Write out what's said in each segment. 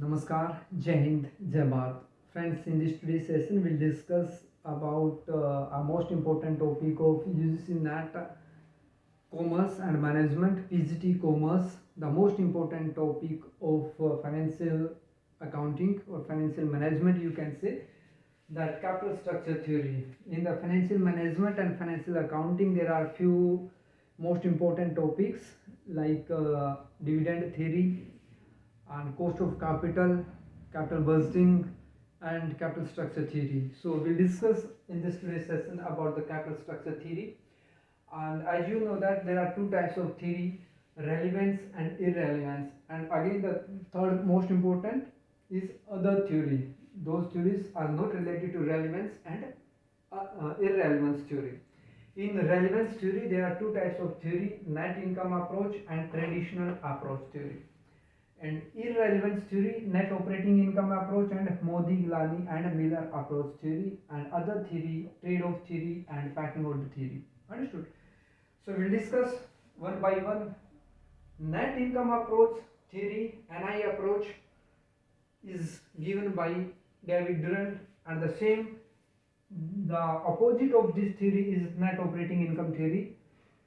Namaskar, Jai Hind, Jai Bharat. Friends, in this today's session, we'll discuss about our most important topic of UGC NAT Commerce and Management, PGT Commerce, the most important topic of financial accounting or financial management, you can say, that capital structure theory. In the financial management and financial accounting, there are few most important topics like dividend theory and cost of capital, capital budgeting, and capital structure theory. So we'll discuss in this today's session about the capital structure theory. And as you know that there are two types of theory, relevance and irrelevance. And again the third most important is other theory. Those theories are not related to relevance and irrelevance theory. In relevance theory, there are two types of theory, net income approach and traditional approach theory. And irrelevance theory, net operating income approach and Modi, Gilani and Miller approach theory, and other theory, trade-off theory and packing order theory. Understood? So we'll discuss one by one. Net income approach theory, NI approach, is given by David Durant, and the opposite of this theory is net operating income theory,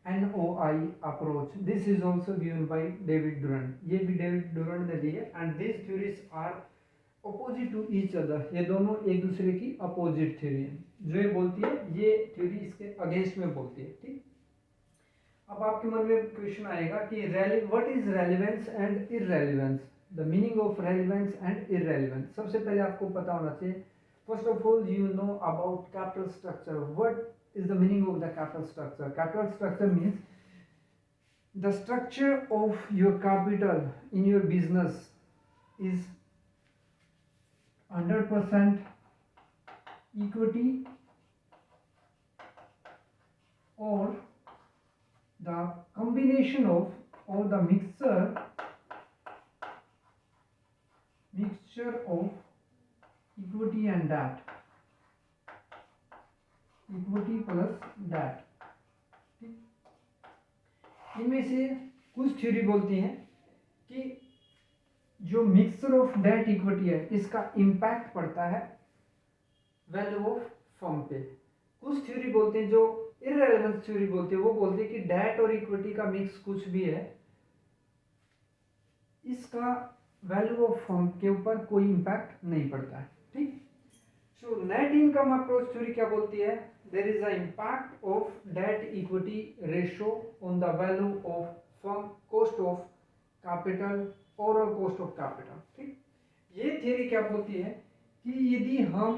NOI approach. This is also given by David Durant. ये भी David Durant ने दी है, and these theories are opposite to each other. ये दोनों एक दूसरे की opposite theory है. जो ये बोलती है, ये theory इसके against में बोलती है. ठीक. अब आपके मन में क्वेश्चन आएगा कि what is relevance and irrelevance, the meaning of relevance and irrelevance. सबसे पहले आपको पता होना चाहिए, first of all you know about capital structure. What is the meaning of the capital structure? Capital structure means the structure of your capital in your business is 100% equity or the combination of or the mixture of equity and debt, equity plus debt. इनमें से कुछ theory बोलती हैं कि जो mixture of debt equity है इसका impact पड़ता है वैल्यू ऑफ फर्म पे. कुछ थ्योरी बोलते हैं, जो इररेलेवेंस थ्योरी बोलते हैं, वो बोलते हैं कि डेट और इक्विटी का मिक्स कुछ भी है, इसका वैल्यू ऑफ फर्म के ऊपर कोई इम्पैक्ट नहीं पड़ता है. ठीक. So net income approach theory क्या बोलती है? There is a impact of debt equity ratio on the value of firm, cost of capital, overall cost of capital. ठीक. ये थ्योरी क्या बोलती है कि यदि हम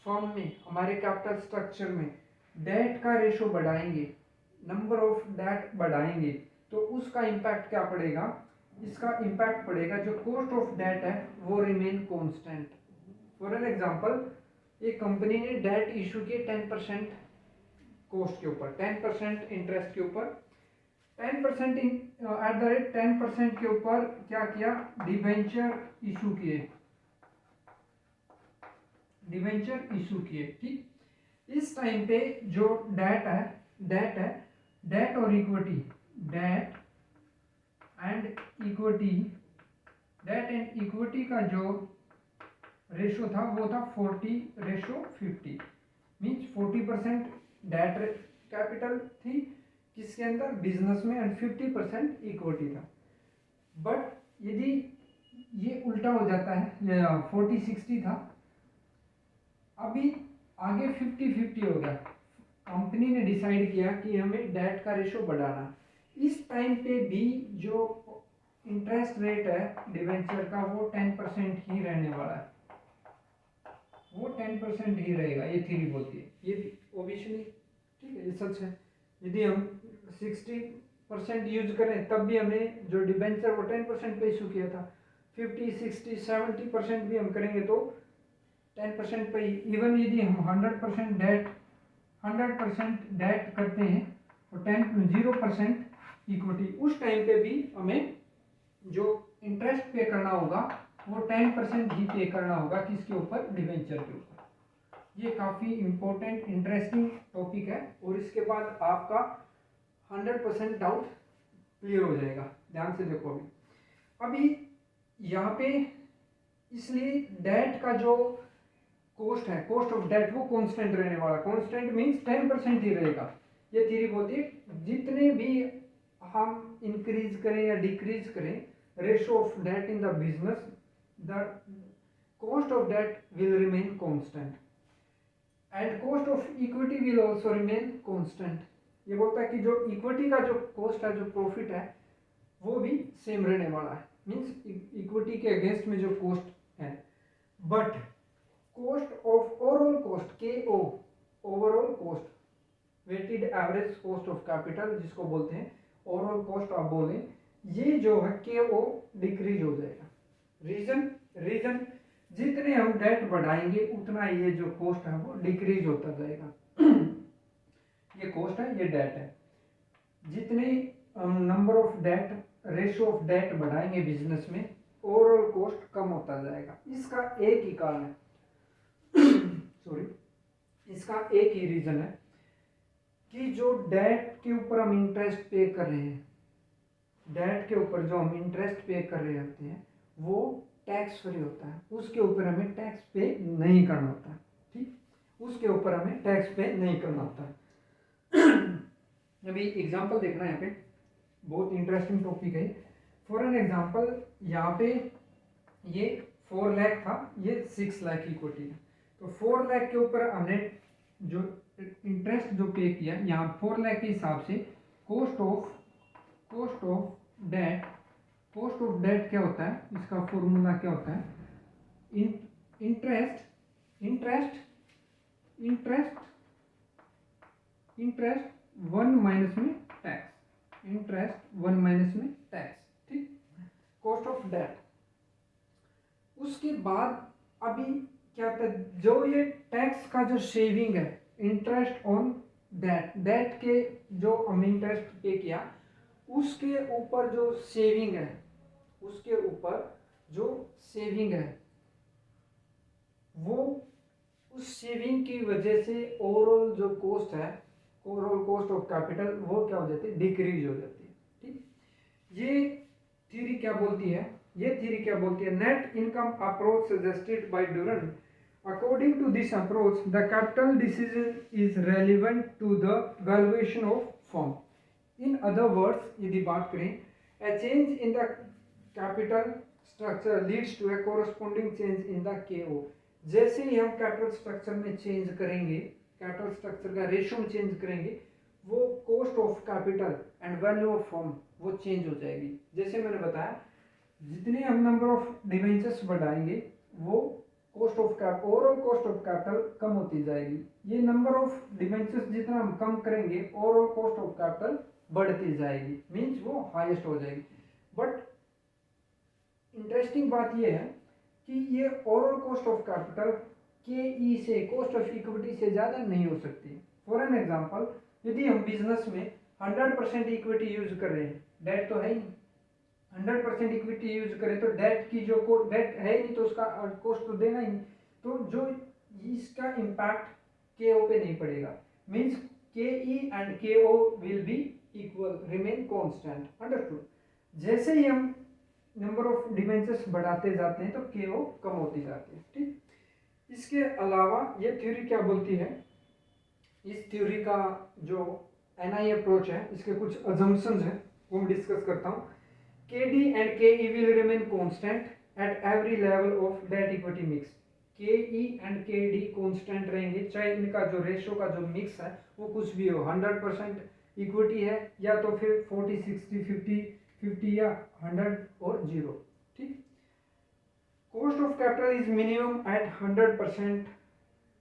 फर्म में, हमारे कैपिटल स्ट्रक्चर में डेट का रेशो बढ़ाएंगे, नंबर ऑफ डेट बढ़ाएंगे, तो उसका इम्पैक्ट क्या पड़ेगा? इसका इम्पैक्ट पड़ेगा, जो कॉस्ट ऑफ डेट है वो remain constant. For an example, एक कंपनी ने डेट इशू किए 10% कॉस्ट के ऊपर, 10% इंटरेस्ट के ऊपर, 10% एट द रेट 10% के ऊपर क्या किया? डिबेंचर इशू किए, डिबेंचर इशू किए. ठीक. इस टाइम पे जो डेट है, डेट और इक्विटी, डेट एंड इक्विटी का जो रेशो था वो था 40:50, मीन्स 40% डेट कैपिटल थी किसके अंदर? बिजनेस में, एंड 50% इक्विटी था. बट यदि ये उल्टा हो जाता है, 40:60 था, अभी आगे 50-50 हो गया, कंपनी ने डिसाइड किया कि हमें डेट का रेशो बढ़ाना. इस टाइम पे भी जो इंटरेस्ट रेट है डिवेंचर का वो 10% ही रहने वाला है, वो 10% ही रहेगा, ये थ्योरी बोलती है. ये भी ओबियसली ठीक है, ये सच है. यदि हम 60% यूज करें तब भी हमें जो डिवेंचर वो 10% पे इशू किया था, 50, 60, 70% भी हम करेंगे तो 10% पे ही. इवन यदि हम 100% डेट करते हैं और 0% इक्विटी, उस टाइम पे भी हमें जो इंटरेस्ट पे करना होगा वो 10% ही पे करना होगा. किसके ऊपर? डिवेंचर के ऊपर. ये काफ़ी इंपॉर्टेंट इंटरेस्टिंग टॉपिक है, और इसके बाद आपका 100% डाउट क्लियर हो जाएगा. ध्यान से देखो. अभी यहाँ पे इसलिए डेट का जो कॉस्ट है, कॉस्ट ऑफ डेट, वो कांस्टेंट रहने वाला। कांस्टेंट मींस 10% ही रहेगा। ये थ्योरी बोलती है जितने भी हम इंक्रीज करें या डिक्रीज करें ratio of debt in the business, the cost of debt will remain constant and cost of equity will also remain constant. ये बोलता है कि जो इक्विटी का जो कॉस्ट है, जो प्रॉफिट है, वो भी सेम रहने वाला है। मींस इक्विटी के अगेंस्ट में जो कॉस्ट है, but cost of overall cost, K O, overall cost, weighted average cost of capital जिसको बोलते हैं, ओवरऑल कॉस्ट आप बोलें, ये जो है के ओ डिक्रीज हो जाएगा। रीजन जितने हम डेट बढ़ाएंगे उतना ये जो कॉस्ट है वो डिक्रीज होता जाएगा। ये कॉस्ट है, ये डेट है। जितने हम number of debt, ratio of debt बढ़ाएंगे बिजनेस में, ओवरऑल कॉस्ट कम होता जाएगा। इसका एक ही कारण है सॉरी, इसका एक ही रीजन है कि जो डेट के ऊपर हम इंटरेस्ट पे कर रहे हैं, डेट के ऊपर जो हम इंटरेस्ट पे कर रहे होते हैं वो टैक्स फ्री होता है, उसके ऊपर हमें टैक्स पे नहीं करना होता। ठीक, उसके ऊपर हमें टैक्स पे नहीं करना होता। अभी एग्जांपल देखना है, यहाँ पे बहुत इंटरेस्टिंग टॉपिक है। फॉर एन एग्जांपल, यहाँ पे ये 4 लाख था, ये 6 लाख इक्विटी है। तो 4 लाख के ऊपर हमने जो इंटरेस्ट जो पे किया, यहाँ 4 लाख के हिसाब से cost of debt, cost of debt क्या होता है, इसका फॉर्मूला क्या होता है, इंटरेस्ट 1 माइनस में टैक्स, इंटरेस्ट 1 माइनस में टैक्स। ठीक, कॉस्ट ऑफ डेट। उसके बाद अभी क्या होता है, जो ये टैक्स का जो सेविंग है, इंटरेस्ट ऑन डेट के जो हम इंटरेस्ट पे किया, उसके ऊपर जो सेविंग है, उसके ऊपर जो सेविंग है, वो उस सेविंग की वजह से ओवरऑल जो कॉस्ट है, ओवरऑल कॉस्ट ऑफ कैपिटल, वो क्या हो जाती है, डिक्रीज हो जाती है। ठीक, ये थ्योरी क्या बोलती है, ये थ्योरी क्या बोलती है, net income approach suggested by Durand. According to this approach, the capital decision is relevant to the valuation of firm. In other words, यदि बात करें, a change in the capital structure leads to a corresponding change in the KO. जैसे ही हम capital structure में change करेंगे, capital structure का ratio में चेंज करेंगे, वो cost of capital and value of firm वो चेंज हो जाएगी। जैसे मैंने बताया, जितने हम नंबर ऑफ डिवेंचर्स बढ़ाएंगे, वो cost of capital, overall cost of capital कम होती जाएगी। ये नंबर ऑफ डिवेंचर्स जितना हम कम करेंगे, ओवरऑल कॉस्ट ऑफ कैपिटल बढ़ती जाएगी, मींस वो हाईएस्ट हो जाएगी। बट इंटरेस्टिंग बात ये है कि ये ओवरऑल कॉस्ट ऑफ कैपिटल के ई से, कॉस्ट ऑफ इक्विटी से ज़्यादा नहीं हो सकती। फॉर एन एग्जांपल, यदि हम बिजनेस में 100% इक्विटी यूज कर रहे हैं, डेट तो है ही, 100% इक्विटी यूज करें तो डेट की जो डेट है ही नहीं, तो उसका कॉस्ट तो देना ही, तो जो इसका इम्पैक्ट के ओ पे नहीं पड़ेगा। मींस के E and K O will be equal, remain constant. Understood. जैसे ही हम नंबर ऑफ डिवेंचर्स बढ़ाते जाते हैं तो के ओ कम होती जाती है। ठीक, इसके अलावा ये थ्योरी क्या बोलती है, इस थ्योरी का जो एनआई अप्रोच है, इसके कुछ अजम्पशंस हैं, वो मैं डिस्कस करता हूँ। KD and KE will remain constant at every level of debt equity mix. KE and KD constant रहेंगे, चाहे इनका जो रेशियो का जो मिक्स है वो कुछ भी हो, 100% इक्विटी है या तो फिर 40-60-50 या 100 और 0। ठीक, cost of capital is minimum at 100%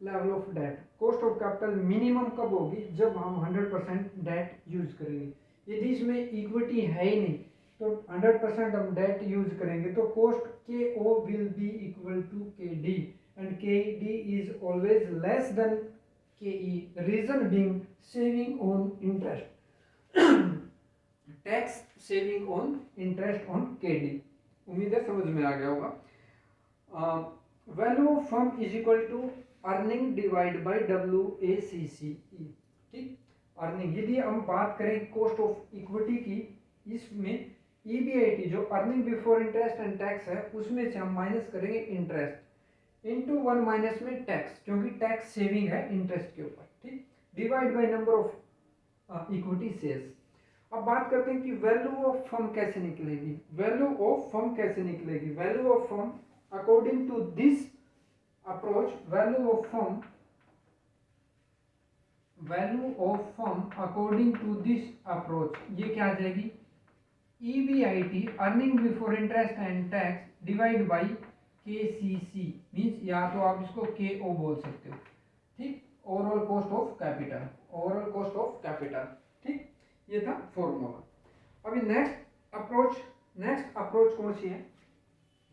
level of debt. Cost of capital minimum कब होगी, जब हम 100% डेट यूज करेंगे। यदि इसमें इक्विटी है ही नहीं तो 100% हम डेट यूज करेंगे, तो cost K O will be equal to K D and K D is always less than K E, reason being saving on interest, tax saving on interest on K D. उम्मीद है समझ में आ गया होगा। Value of firm is equal to earning divide by WACCE। ठीक, earning, यदि हम बात करें कॉस्ट ऑफ इक्विटी की, इसमें EBIT जो earning before interest and tax है उसमें से हम माइनस करेंगे इंटरेस्ट इनटू 1 माइनस में टैक्स, क्योंकि टैक्स सेविंग है इंटरेस्ट के ऊपर, ठीक, divide by number of equity shares. अब बात करते हैं कि वैल्यू ऑफ फर्म कैसे निकलेगी। वैल्यू ऑफ फर्म कैसे निकलेगी? Value of firm according to this approach, value of firm according to this approach ये क्या आ जाएगी? EBIT earning before interest and tax divide by KCC, means या तो आप इसको KO बोल सकते हो, ठीक, overall cost of capital, overall cost of capital, ठीक, ये था फॉर्मूला। अभी नेक्स्ट अप्रोच कौन सी है?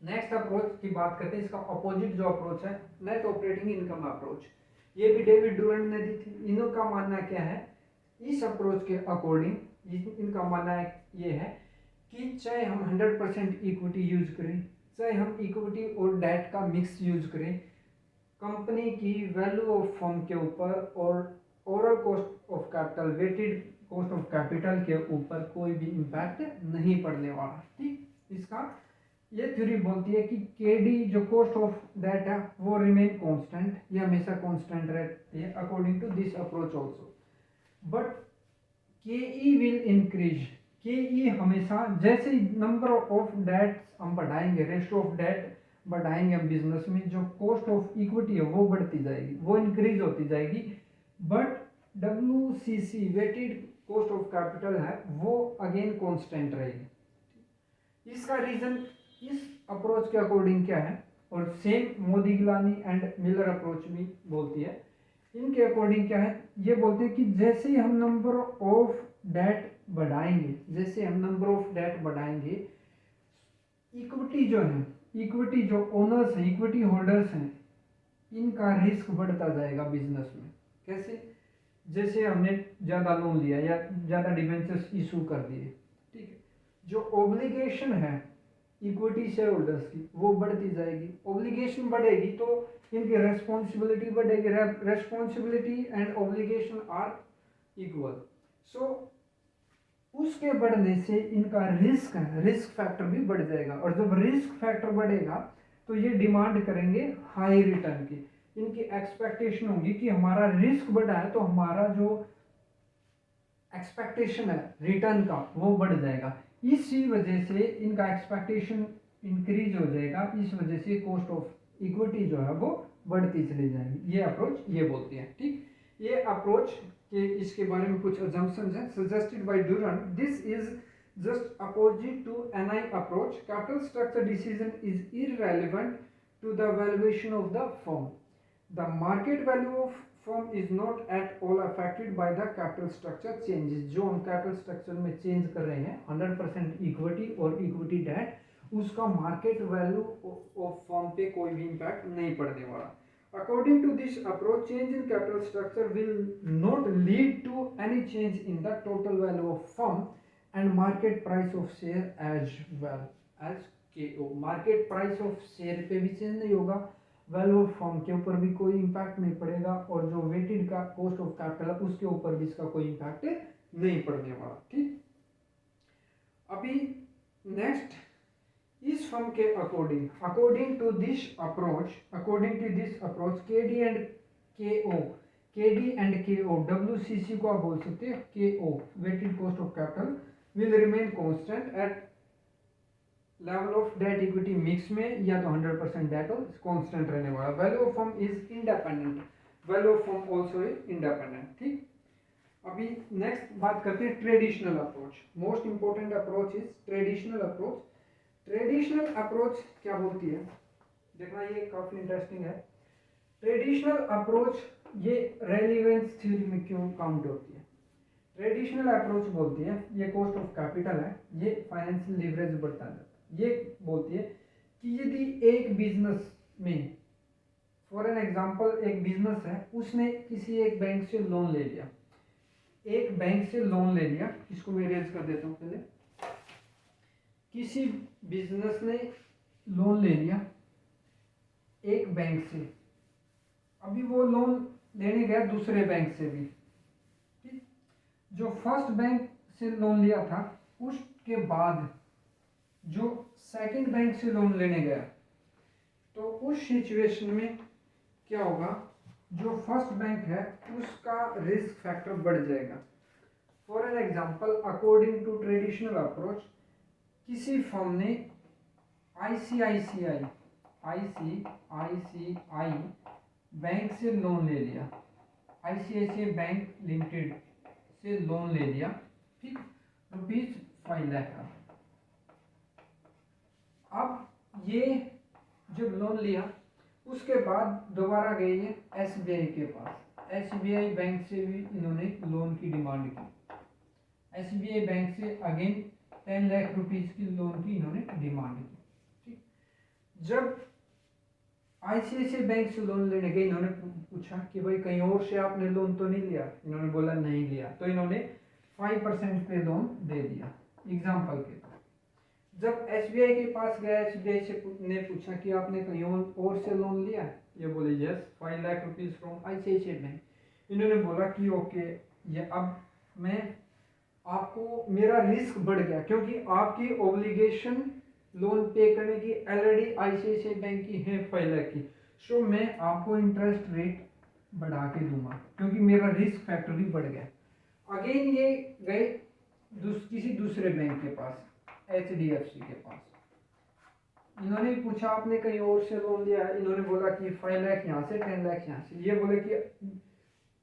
नेक्स्ट अप्रोच की बात करते हैं, इसका अपोजिट जो अप्रोच है नेट ऑपरेटिंग इनकम अप्रोच, ये भी डेविड डुरंट ने दी थी। इनका मानना क्या है? इस अप्रोच के अकॉर्डिंग इनका मानना ये है कि चाहे हम 100% इक्विटी यूज करें, चाहे हम इक्विटी और डेट का मिक्स यूज करें, कंपनी की वैल्यू ऑफ फर्म के ऊपर और overall cost of capital, weighted cost of capital के ऊपर कोई भी इम्पैक्ट नहीं पड़ने वाला, ठीक। इसका ये थ्योरी बोलती है कि KD जो कॉस्ट ऑफ डेट है वो रिमेन कांस्टेंट, ये हमेशा कांस्टेंट रहती है according to this approach also, but KE will increase. KE हमेशा जैसे नंबर ऑफ डेट्स हम बढ़ाएंगे, रेशियो ऑफ डेट बढ़ाएंगे हम बिजनेस में, जो कॉस्ट ऑफ इक्विटी है वो बढ़ती जाएगी, वो इंक्रीज होती जाएगी, but WCC weighted cost of capital है वो अगेन कांस्टेंट रहेगी। इसका रीजन इस अप्रोच के अकॉर्डिंग क्या है, और same Modigliani and Miller approach भी बोलती है, इनके अकॉर्डिंग क्या है, ये बोलते हैं कि जैसे ही हम नंबर ऑफ डेट बढ़ाएंगे, जैसे हम नंबर ऑफ डेट बढ़ाएंगे, इक्विटी जो है, इक्विटी जो ओनर्स हैं, इक्विटी होल्डर्स हैं, इनका रिस्क बढ़ता जाएगा बिजनेस में। कैसे? जैसे हमने ज़्यादा लोन लिया या ज़्यादा डिबेंचर्स इशू कर दिए, ठीक है, जो ऑब्लिगेशन है इक्विटी शेयर होल्डर्स की वो बढ़ती जाएगी, ऑब्लिगेशन बढ़ेगी तो इनकी रेस्पॉन्सिबिलिटी बढ़ेगी, responsibility and obligation are equal, so उसके बढ़ने से इनका रिस्क फैक्टर भी बढ़ जाएगा, और जब रिस्क फैक्टर बढ़ेगा तो ये डिमांड करेंगे हाई रिटर्न की, इनकी एक्सपेक्टेशन होगी कि हमारा रिस्क बढ़ा है तो हमारा जो एक्सपेक्टेशन है रिटर्न का वो बढ़ जाएगा, इसी वजह से इनका एक्सपेक्टेशन इंक्रीज हो जाएगा, इस वजह से कॉस्ट ऑफ इक्विटी जो है वो बढ़ती चली जाएगी। ये अप्रोच ये बोलती है, ठीक। ये अप्रोच के इसके बारे में कुछ अजम्पशंस हैं suggested by Durand, this is just opposite to NI approach, capital structure decision is irrelevant to the valuation of the firm, the market value of firm is not at all affected by the capital structure changes. जो हम capital structure में change कर रहे हैं 100% equity और equity debt, उसका market value of firm पे कोई भी इम्पैक्ट नहीं पड़ने वाला। According to this approach, change in capital structure will not lead to any change in the total value of firm and market price of share as well as KO। market price of share पे भी change नहीं होगा, value of firm के ऊपर भी कोई impact नहीं पड़ेगा, और जो वेटेड का कॉस्ट ऑफ कैपिटल है उसके ऊपर भी इसका कोई इम्पैक्ट नहीं पड़ने वाला, ठीक। अभी नेक्स्ट इस फर्म के according to this approach KD and KO WCC को आप बोल सकते हैं KO weighted cost of capital will remain constant at level of debt equity mix में, या तो 100% डेट हो कांस्टेंट रहने वाला। Value of firm is independent, value of firm also is independent, ठीक। अभी नेक्स्ट बात करते हैं traditional approach, most important approach is traditional approach. Traditional approach क्या बोलती है, देखना ये काफी इंटरेस्टिंग है। ट्रेडिशनल अप्रोच ये रेलेवेंस थ्योरी में क्यों काउंट होती है? ट्रेडिशनल अप्रोच बोलती है ये कॉस्ट ऑफ कैपिटल है, ये फाइनेंशियल लीवरेज बढ़ता जाता है। ये बोलती है कि यदि एक बिजनेस में, फॉर एन एग्जांपल एक बिजनेस है, उसने किसी एक बैंक से लोन ले लिया, एक बैंक से लोन ले लिया, इसको मैं इरेज कर देता हूँ पहले, किसी बिजनेस ने लोन ले लिया एक बैंक से, अभी वो लोन लेने गया दूसरे बैंक से भी, ठीक। जो फर्स्ट बैंक से लोन लिया था उसके बाद जो सेकंड बैंक से लोन लेने गया, तो उस सिचुएशन में क्या होगा, जो फर्स्ट बैंक है उसका रिस्क फैक्टर बढ़ जाएगा। For an example, according to traditional approach, किसी फर्म ने आईसीआईसीआई बैंक से लोन ले लिया, आईसीआईसीआई बैंक लिमिटेड से लोन ले लिया, ठीक, ₹5 लाख का। अब ये जब लोन लिया उसके बाद दोबारा गए ये एसबीआई के पास, एसबीआई बैंक से भी इन्होंने लोन की डिमांड की, एसबीआई बैंक से अगेन 10 लाख रुपीस की लोन की इन्होंने डिमांड की, ठीक। जब आईसीआईसीआई बैंक से लोन लेने गए, इन्होंने पूछा कि भाई कहीं और से आपने लोन तो नहीं लिया, इन्होंने बोला नहीं लिया, तो इन्होंने 5% पे लोन दे दिया एग्जाम्पल के तौर। जब एसबीआई के पास गया, एसबीआई से ने पूछा कि आपने कहीं और से लोन लिया, ये बोले yes, 5 lakh rupees from ICICI bank. इन्होंने बोला कि ओके, ये अब मैं आपको, मेरा रिस्क बढ़ गया क्योंकि आपकी ऑब्लिगेशन लोन पे करने की ऑलरेडी आईसीआईसीआई बैंक की है 5 लाख की, सो मैं आपको इंटरेस्ट रेट बढ़ा के दूंगा क्योंकि मेरा रिस्क फैक्टर भी बढ़ गया। अगेन ये गए किसी दूसरे बैंक के पास, एचडीएफसी के पास, इन्होंने पूछा आपने कहीं और से लोन लिया, इन्होंने बोला कि 5 लाख यहाँ से, 10 लाख यहाँ से। ये बोले कि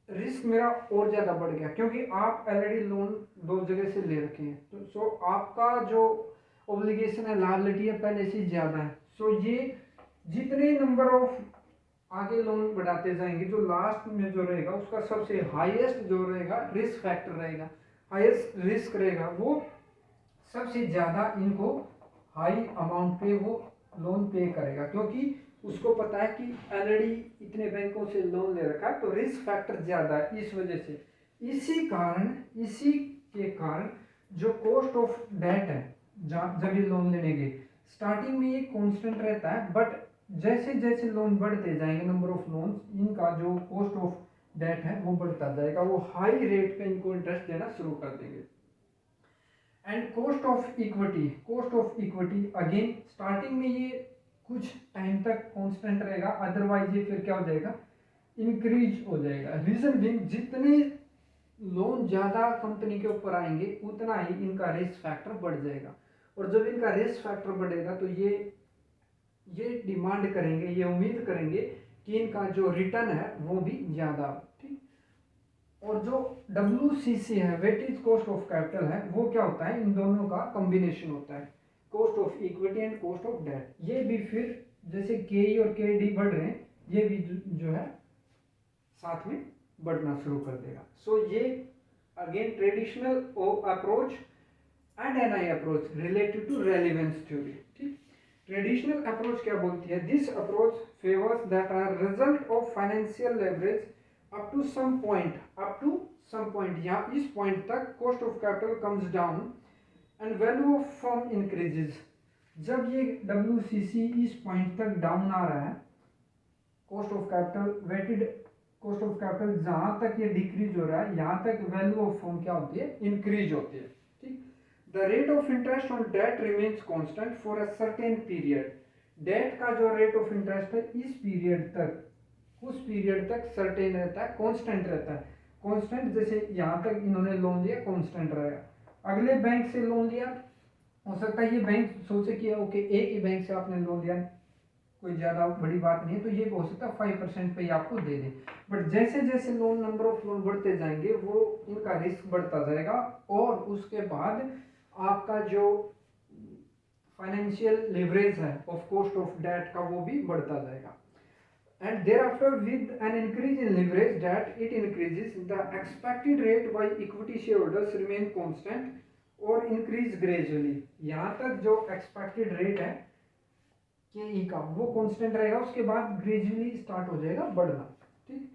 रिस्क मेरा और ज़्यादा बढ़ गया क्योंकि आप ऑलरेडी लोन 2 जगह से ले रखे हैं, तो सो आपका जो ऑब्लिगेशन है, लायबिलिटी है, पहले से ज़्यादा है। सो ये जितने नंबर ऑफ आगे लोन बढ़ाते जाएंगे, जो लास्ट में जो रहेगा उसका सबसे हाईएस्ट जो रहेगा रिस्क फैक्टर रहेगा, हाईएस्ट रिस्क रहेगा, वो सबसे ज़्यादा इनको हाई अमाउंट पे वो लोन पे करेगा क्योंकि उसको पता है कि ऑलरेडी इतने बैंकों से लोन ले रखा है, तो रिस्क फैक्टर ज़्यादा है। इस वजह से इसी के कारण जो कॉस्ट ऑफ डेट है, जब ये लोन लेने के स्टार्टिंग में ये कांस्टेंट रहता है, बट जैसे जैसे लोन बढ़ते जाएंगे, नंबर ऑफ लोन, इनका जो कॉस्ट ऑफ डेट है वो बढ़ता जाएगा, वो हाई रेट पे इनको इंटरेस्ट देना शुरू कर देंगे। And cost of equity again starting में ये कुछ टाइम तक कांस्टेंट रहेगा, अदरवाइज ये फिर क्या हो जाएगा, इंक्रीज हो जाएगा। रीजन बीइंग, जितने लोन ज़्यादा कंपनी के ऊपर आएंगे उतना ही इनका रिस्क फैक्टर बढ़ जाएगा, और जब इनका रिस्क फैक्टर बढ़ेगा तो ये डिमांड करेंगे, ये उम्मीद करेंगे कि इनका जो रिटर्न है वो भी ज़्यादा, ठीक। और जो WCC है, वेटेज कॉस्ट ऑफ कैपिटल है, वो क्या होता है, इन दोनों का कॉम्बिनेशन होता है, cost of equity and cost of debt. ये भी फिर जैसे KE और KD बढ़ रहे हैं, ये भी जो है साथ में बढ़ना शुरू कर देगा। सो ये again traditional approach and NI approach related to relevance theory, ठीक। ट्रेडिशनल अप्रोच क्या बोलती है, this approach favours that are result of financial leverage up to some point, या इस पॉइंट तक cost of capital comes down and value of firm increases. जब ये WCC इस पॉइंट तक डाउन आ रहा है, cost of capital, weighted cost of capital जहाँ तक ये डिक्रीज हो रहा है, यहाँ तक वैल्यू ऑफ फर्म क्या होती है, इंक्रीज होती है, ठीक। The rate of interest on debt remains constant for a certain period. Debt का जो रेट ऑफ इंटरेस्ट है इस पीरियड तक, उस पीरियड तक सर्टेन रहता है, कांस्टेंट रहता है। कांस्टेंट जैसे यहाँ तक इन्होंने लोन लिया, कांस्टेंट रहेगा। अगले बैंक से लोन लिया, हो सकता है ये बैंक सोचे कि ओके एक ही बैंक से आपने लोन लिया, कोई ज़्यादा बड़ी बात नहीं है, तो ये हो सकता है 5% पे ही आपको दे दे। बट जैसे जैसे लोन, नंबर ऑफ लोन बढ़ते जाएंगे, वो इनका रिस्क बढ़ता जाएगा, और उसके बाद आपका जो फाइनेंशियल लेवरेज है ऑफ कॉस्ट ऑफ डेट का, वो भी बढ़ता जाएगा। And thereafter, with an increase in leverage debt, it increases. The expected rate by equity shareholders remain constant or increase gradually. यहाँ तक जो expected rate है KE का, वो constant रहेगा, उसके बाद gradually start हो जाएगा बढ़ना, ठीक।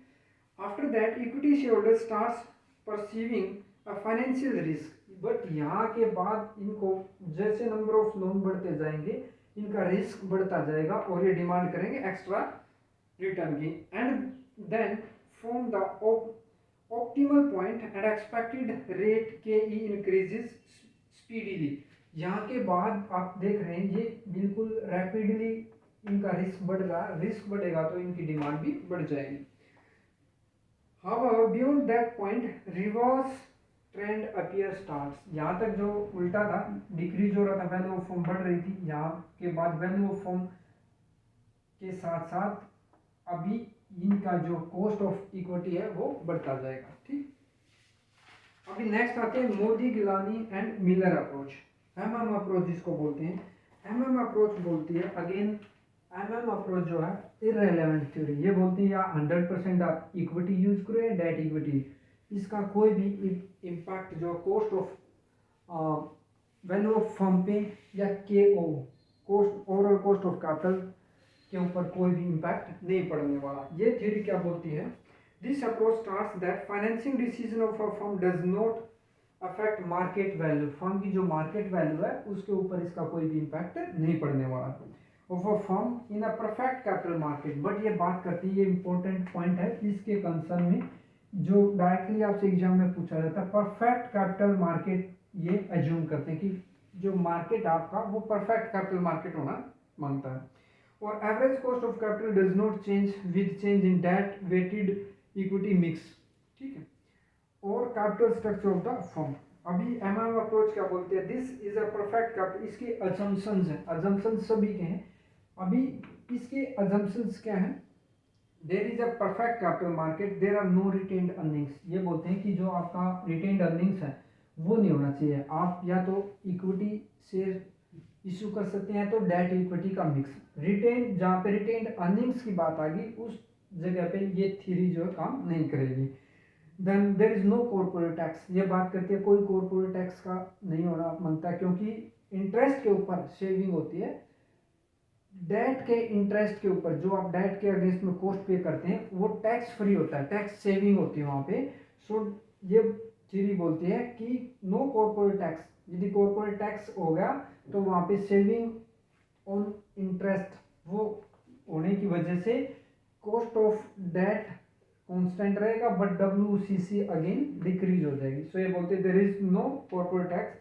After that, equity shareholder starts perceiving a financial risk. But यहाँ के बाद इनको जैसे number of loan बढ़ते जाएंगे, इनका risk बढ़ता जाएगा, और ये demand करेंगे extra return gain, and then from the optimal point and expected rate KE increases speedily. यहाँ के बाद आप देख रहे हैं ये बिल्कुल रैपिडली इनका रिस्क बढ़ रहा है, रिस्क बढ़ेगा तो इनकी डिमांड भी बढ़ जाएगी। However, beyond that point, reverse trend appear starts. यहाँ तक जो उल्टा था, डिक्रीज हो रहा था, वैल्यू ऑफ फर्म बढ़ रही थी, यहाँ के बाद वैल्यू ऑफ फर्म के साथ साथ अभी इनका जो कॉस्ट ऑफ इक्विटी है वो बढ़ता जाएगा। ठीक, अभी नेक्स्ट आते हैं Modigliani and Miller approach, MM approach जिसको बोलते हैं। एमएम अप्रोच बोलती है, अगेन एमएम अप्रोच जो है इररेलेवेंट थ्योरी, ये बोलती है या 100% आप इक्विटी यूज करो या डेट इक्विटी, इसका कोई भी इम्पैक्ट जो cost of value of firm पे या K O cost overall cost of capital के ऊपर कोई भी इम्पैक्ट नहीं पड़ने वाला। ये थ्योरी क्या बोलती है, this approach starts that financing decision of a firm does not affect market value, firm की जो मार्केट वैल्यू है उसके ऊपर इसका कोई भी इम्पैक्ट नहीं पड़ने वाला of a firm in a perfect capital market. But ये बात करती है, ये इंपॉर्टेंट पॉइंट है इसके कंसर्न में, जो डायरेक्टली आपसे एग्जाम में पूछा जाता है, परफेक्ट कैपिटल मार्केट ये एज्यूम करते हैं कि जो मार्केट आपका वो परफेक्ट कैपिटल मार्केट होना मांगता है। और average cost of capital does not change with change in debt weighted equity mix. ठीक है, और capital structure of the firm. अभी एमएम अप्रोच क्या बोलते हैं, this is a perfect capital, इसके अजम्पशंस हैं, अजम्पशंस सभी के हैं। अभी इसके अजम्पशंस क्या हैं, there is a perfect capital market, there are no retained earnings. ये बोलते हैं कि जो आपका रिटेन्ड अर्निंग्स है वो नहीं होना चाहिए, आप या तो इक्विटी शेयर इशू कर सकते हैं तो डेट इक्विटी का मिक्स। रिटेन, जहाँ पे रिटेन्ड अर्निंग्स की बात आ गई उस जगह पे ये थ्योरी जो है काम नहीं करेगी। Then there is no corporate tax, ये बात करती है कोई कॉर्पोरेट टैक्स का नहीं होना मांगता है, क्योंकि इंटरेस्ट के ऊपर सेविंग होती है, डेट के इंटरेस्ट के ऊपर जो आप डेट के अगेंस्ट में कॉस्ट पे करते हैं वो टैक्स फ्री होता है, टैक्स सेविंग होती है वहाँ पे। सो ये थ्योरी बोलती है कि नो कॉर्पोरेट टैक्स, यदि कॉर्पोरेट टैक्स हो गया तो वहाँ पे सेविंग ऑन इंटरेस्ट वो होने की वजह से कॉस्ट ऑफ डेट कांस्टेंट रहेगा, बट WCC अगेन डिक्रीज हो जाएगी। सो ये बोलते हैं there is no corporate tax.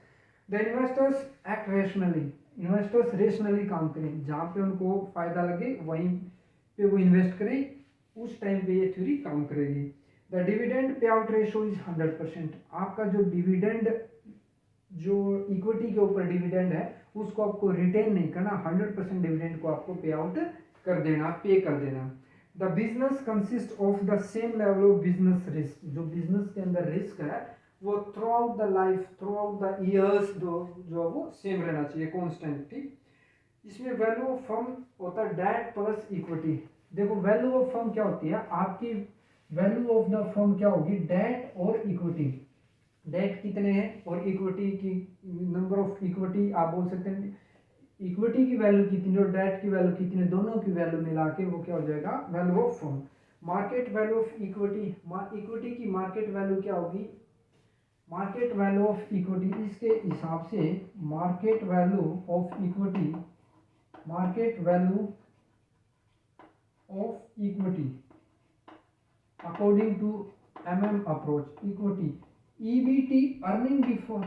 The investors act rationally, investors rationally काम करें, जहाँ पे उनको फायदा लगे वहीं पे वो इन्वेस्ट करें, उस टाइम पे ये थ्योरी काम करेगी। The dividend pay out ratio is 100%, आपका जो डिविडेंड जो इक्विटी के ऊपर डिविडेंड है उसको आपको रिटेन नहीं करना, 100% डिविडेंड को आपको पे आउट कर देना, पे कर देना। The business consist of the same level of business risk, जो बिजनेस के अंदर रिस्क है वो through out the life, through out the years जो वो सेम रहना चाहिए, कॉन्स्टेंट। ठीक, इसमें वैल्यू ऑफ फर्म होता है डेट प्लस इक्विटी। देखो वैल्यू ऑफ फर्म क्या होती है, आपकी वैल्यू ऑफ द फर्म क्या होगी, डेट और इक्विटी। डेट कितने हैं और इक्विटी की नंबर ऑफ इक्विटी, आप बोल सकते हैं इक्विटी की वैल्यू कितनी और डेट की वैल्यू कितनी, दोनों की वैल्यू मिला के वो क्या हो जाएगा, value of firm. Market value of equity, equity की मार्केट वैल्यू क्या होगी, मार्केट वैल्यू ऑफ इक्विटी, इसके हिसाब से market value of equity, market value of equity according to MM approach, equity EBT earning before,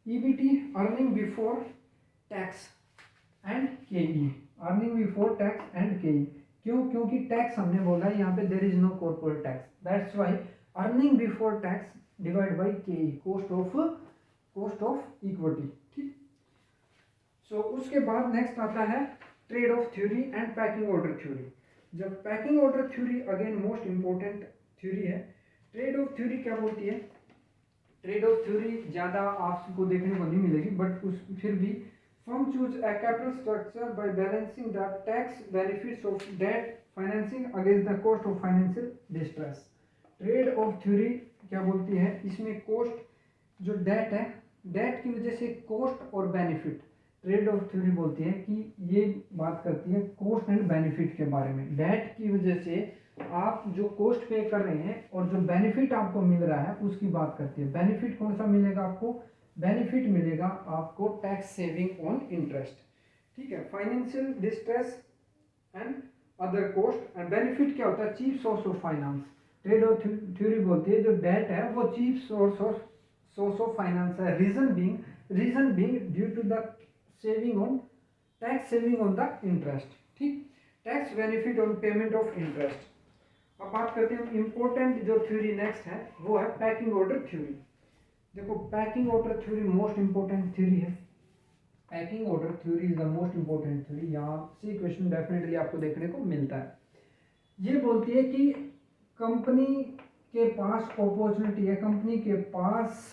EBT earning before tax and KE, earning before tax and KE। क्यों, क्योंकि tax हमने बोला है यहाँ पे there is no corporate tax, that's why earning before tax divide by KE, cost of equity. ठीक, so उसके बाद नेक्स्ट आता है trade off theory and packing order theory. जब packing order theory again most important theory है। Trade off theory क्या बोलती है, ट्रेड ऑफ थ्योरी ज़्यादा आपको देखने को नहीं मिलेगी, बट उस फिर भी firm choose a capital structure bye balancing the tax benefits of debt financing against the cost of financial distress. Trade off theory क्या बोलती है, इसमें कॉस्ट जो डेट है, डेट की वजह से कॉस्ट और बेनिफिट, ट्रेड ऑफ थ्योरी बोलती है कि ये बात करती है कॉस्ट एंड बेनिफिट के बारे में। डेट की वजह से आप जो कॉस्ट पे कर रहे हैं और जो बेनिफिट आपको मिल रहा है उसकी बात करती है। बेनिफिट कौन सा मिलेगा आपको, बेनिफिट मिलेगा आपको टैक्स सेविंग ऑन इंटरेस्ट। ठीक है, financial distress and other cost. And benefit क्या होता है, chief source of finance. Trade off theory बोलती है जो डेट है वो चीफ सोर्स ऑफ फाइनेंस है, reason being reason being due to the saving on tax saving on the interest. ठीक, tax benefit on payment of interest. अब बात करते हैं इम्पोर्टेंट जो थ्योरी नेक्स्ट है वो है पैकिंग ऑर्डर थ्योरी। देखो packing order theory most important theory है। Packing order theory is the most important theory. यहाँ से क्वेश्चन डेफिनेटली आपको देखने को मिलता है। ये बोलती है कि कंपनी के पास अपॉर्चुनिटी है, कंपनी के पास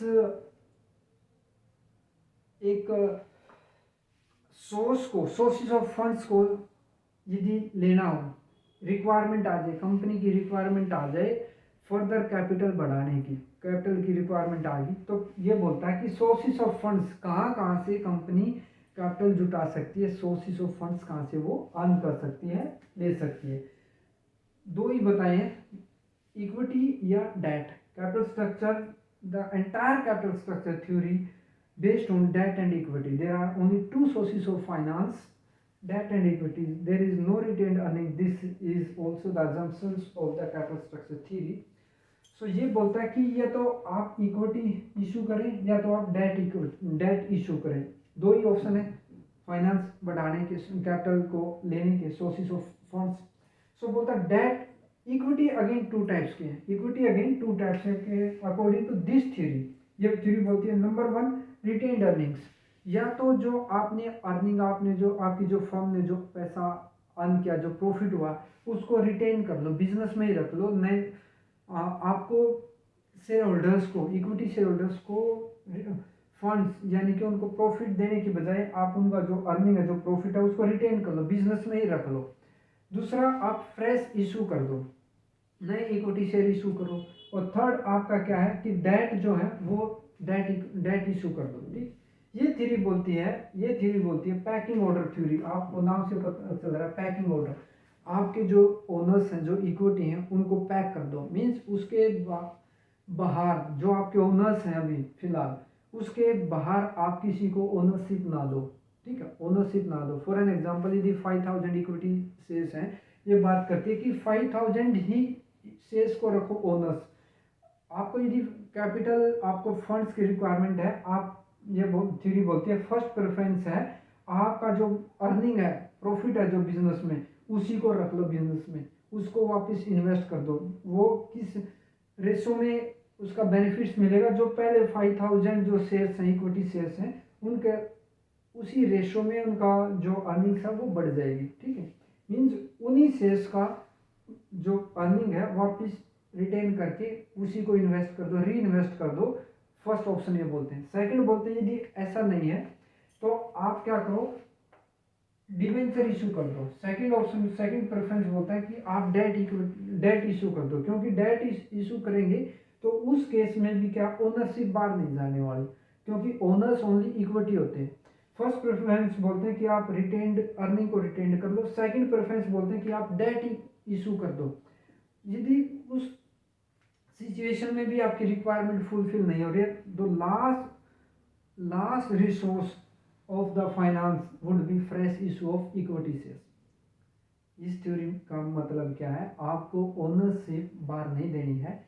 एक सोर्सेज ऑफ फंड्स को यदि लेना हो, रिक्वायरमेंट आ जाए, कंपनी की रिक्वायरमेंट आ जाए फर्दर कैपिटल बढ़ाने की, कैपिटल की रिक्वायरमेंट आ गई, तो ये बोलता है कि सोर्सेज ऑफ फंड्स कहाँ से कंपनी कैपिटल जुटा सकती है, सोर्सेज ऑफ फंड्स कहाँ से वो अर्न कर सकती है, ले सकती है। दो ही बताए हैं, इक्विटी या debt. Capital structure, the entire capital structure theory based on debt and equity. There are only two sources of finance, debt and equity. There is no retained earning. This is also the assumptions of the capital structure theory. So ये बोलता है कि या तो आप equity issue करें या तो आप डेट इशू करें। दो ही ऑप्शन है फाइनेंस बढ़ाने के, कैपिटल को लेने के, सोर्सेज ऑफ फंड्स। सो बोलता है debt equity again two types के हैं, इक्विटी अगेन टू टाइप्स के अकॉर्डिंग टू दिस थ्योरी। ये थ्योरी बोलती है नंबर वन रिटेन्ड अर्निंग्स, या तो जो आपने अर्निंग, आपने जो आपकी जो फर्म ने जो पैसा अर्न किया, जो प्रॉफिट हुआ, उसको रिटेन कर लो, बिजनेस में ही रख लो। नए आपको शेयर होल्डर्स को, इक्विटी शेयर होल्डर्स को फंड्स यानी कि उनको प्रॉफिट देने की बजाय आप उनका जो अर्निंग है, जो प्रॉफिट है, उसको रिटेन कर लो, बिजनेस में ही रख लो। दूसरा, आप फ्रेश इशू कर दो, नए इक्विटी शेयर इशू करो। और थर्ड आपका क्या है कि डेट जो है वो डेट इशू कर दो। ठीक, ये थ्योरी बोलती है पैकिंग ऑर्डर थ्योरी। आपको नाम से पता चल रहा है पैकिंग ऑर्डर। आपके जो ओनर्स हैं, जो इक्विटी हैं, उनको पैक कर दो। मीन्स उसके बाहर जो आपके ओनर्स हैं अभी फिलहाल, उसके बाहर आप किसी को ओनरशिप ना दो। ठीक है, ओनरशिप ना दो। फॉर एन एग्जाम्पल, यदि 5000 इक्विटी शेयर्स हैं, ये बात करती है कि 5000 ही शेयर्स को रखो ओनर्स। आपको यदि कैपिटल, आपको फंड्स की रिक्वायरमेंट है, आप ये थ्योरी बोलती है फर्स्ट प्रेफरेंस है आपका जो अर्निंग है, प्रॉफिट है जो बिजनेस में, उसी को रख लो बिजनेस में, उसको वापस इन्वेस्ट कर दो। वो किस रेशो में उसका बेनिफिट्स मिलेगा, जो पहले 5000 जो शेयर्स हैं, इक्विटी शेयर्स हैं, उनके उसी रेशो में उनका जो अर्निंग्स है वो बढ़ जाएगी। ठीक है, मीन्स उन्हीं शेयर्स का जो अर्निंग है वापस रिटेन करके उसी को इन्वेस्ट कर दो, री इन्वेस्ट कर दो। फर्स्ट ऑप्शन ये बोलते हैं। सेकंड बोलते हैं यदि ऐसा नहीं है तो आप क्या करो, डिवेंचर इशू कर दो। सेकंड ऑप्शन, सेकंड प्रेफरेंस बोलता है कि आप डेट इशू कर दो, क्योंकि डेट इशू करेंगे तो उस केस में भी क्या ओनरशिप बाहर नहीं जाने वाली, क्योंकि ओनर्स ओनली इक्विटी होते हैं। फर्स्ट प्रेफरेंस बोलते हैं कि आप रिटेन्ड अर्निंग को रिटेन्ड कर लो। सेकंड प्रेफरेंस बोलते हैं कि आप डेट इशू कर दो। यदि उस सिचुएशन में भी आपकी रिक्वायरमेंट फुलफिल नहीं हो रही है, तो last resource of the finance would be fresh issue of equity shares. इस थ्योरी का मतलब क्या है, आपको ओनरशिप बाहर नहीं देनी है।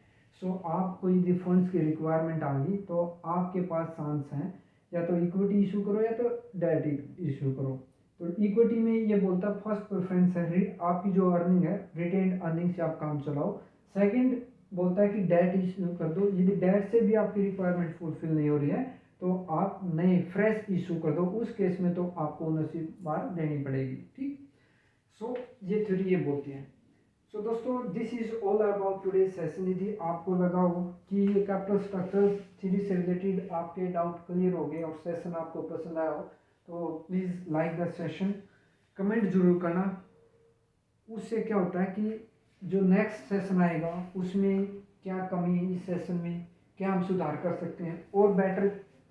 सो आपको यदि फंड्स की रिक्वायरमेंट आ गई तो आपके पास चांस हैं, या तो इक्विटी इशू करो या तो डेट इशू करो। तो इक्विटी में ये बोलता है फर्स्ट प्रेफरेंस है आपकी जो अर्निंग है, रिटेन्ड अर्निंग से आप काम चलाओ। सेकंड बोलता है कि डेट इशू कर दो। यदि डेट से भी आपकी रिक्वायरमेंट फुलफिल नहीं हो रही है तो आप नए फ्रेश इशू कर दो। उस केस में तो आपको ओनरशिप बाहर देनी पड़ेगी। ठीक, सो ये थ्योरी ये बोलती है। सो दोस्तों, this is all about today session. यदि आपको लगा हो कि ये कैपिटल स्ट्रक्चर थ्योरी से रिलेटेड आपके डाउट क्लियर हो गए और सेशन आपको पसंद आया हो, तो please like the session, comment जरूर करना। उससे क्या होता है कि जो नेक्स्ट सेशन आएगा उसमें क्या कमी है, इस सेशन में क्या हम सुधार कर सकते हैं और बेटर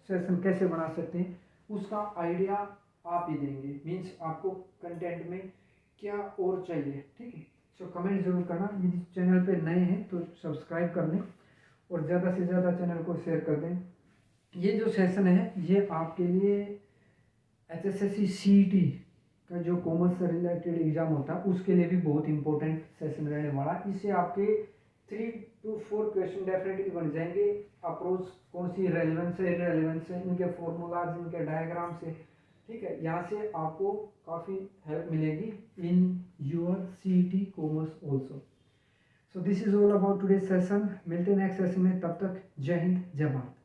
सेशन कैसे बना सकते हैं, उसका आइडिया आप ही देंगे। मीन्स आपको कंटेंट में क्या और चाहिए। ठीक है, सो कमेंट जरूर करना। यदि चैनल पे नए हैं तो सब्सक्राइब कर लें और ज़्यादा से ज़्यादा चैनल को शेयर कर दें। ये जो सेशन है ये आपके लिए HSSC CET का जो कॉमर्स से रिलेटेड एग्जाम होता है उसके लिए भी बहुत इंपॉर्टेंट सेशन रहने वाला है। इससे आपके 3 टू 4 क्वेश्चन डेफिनेटली बन जाएंगे। अप्रोच कौन सी रेलेवेंस है, इनरेलेवेंस है, इनके फॉर्मूलाज, इनके डायग्राम से, ठीक है। यहाँ से आपको काफ़ी हेल्प मिलेगी in your CET commerce also. So this is all about today session. मिलते हैं नेक्स्ट सेशन में, तब तक जय हिंद जय भारत।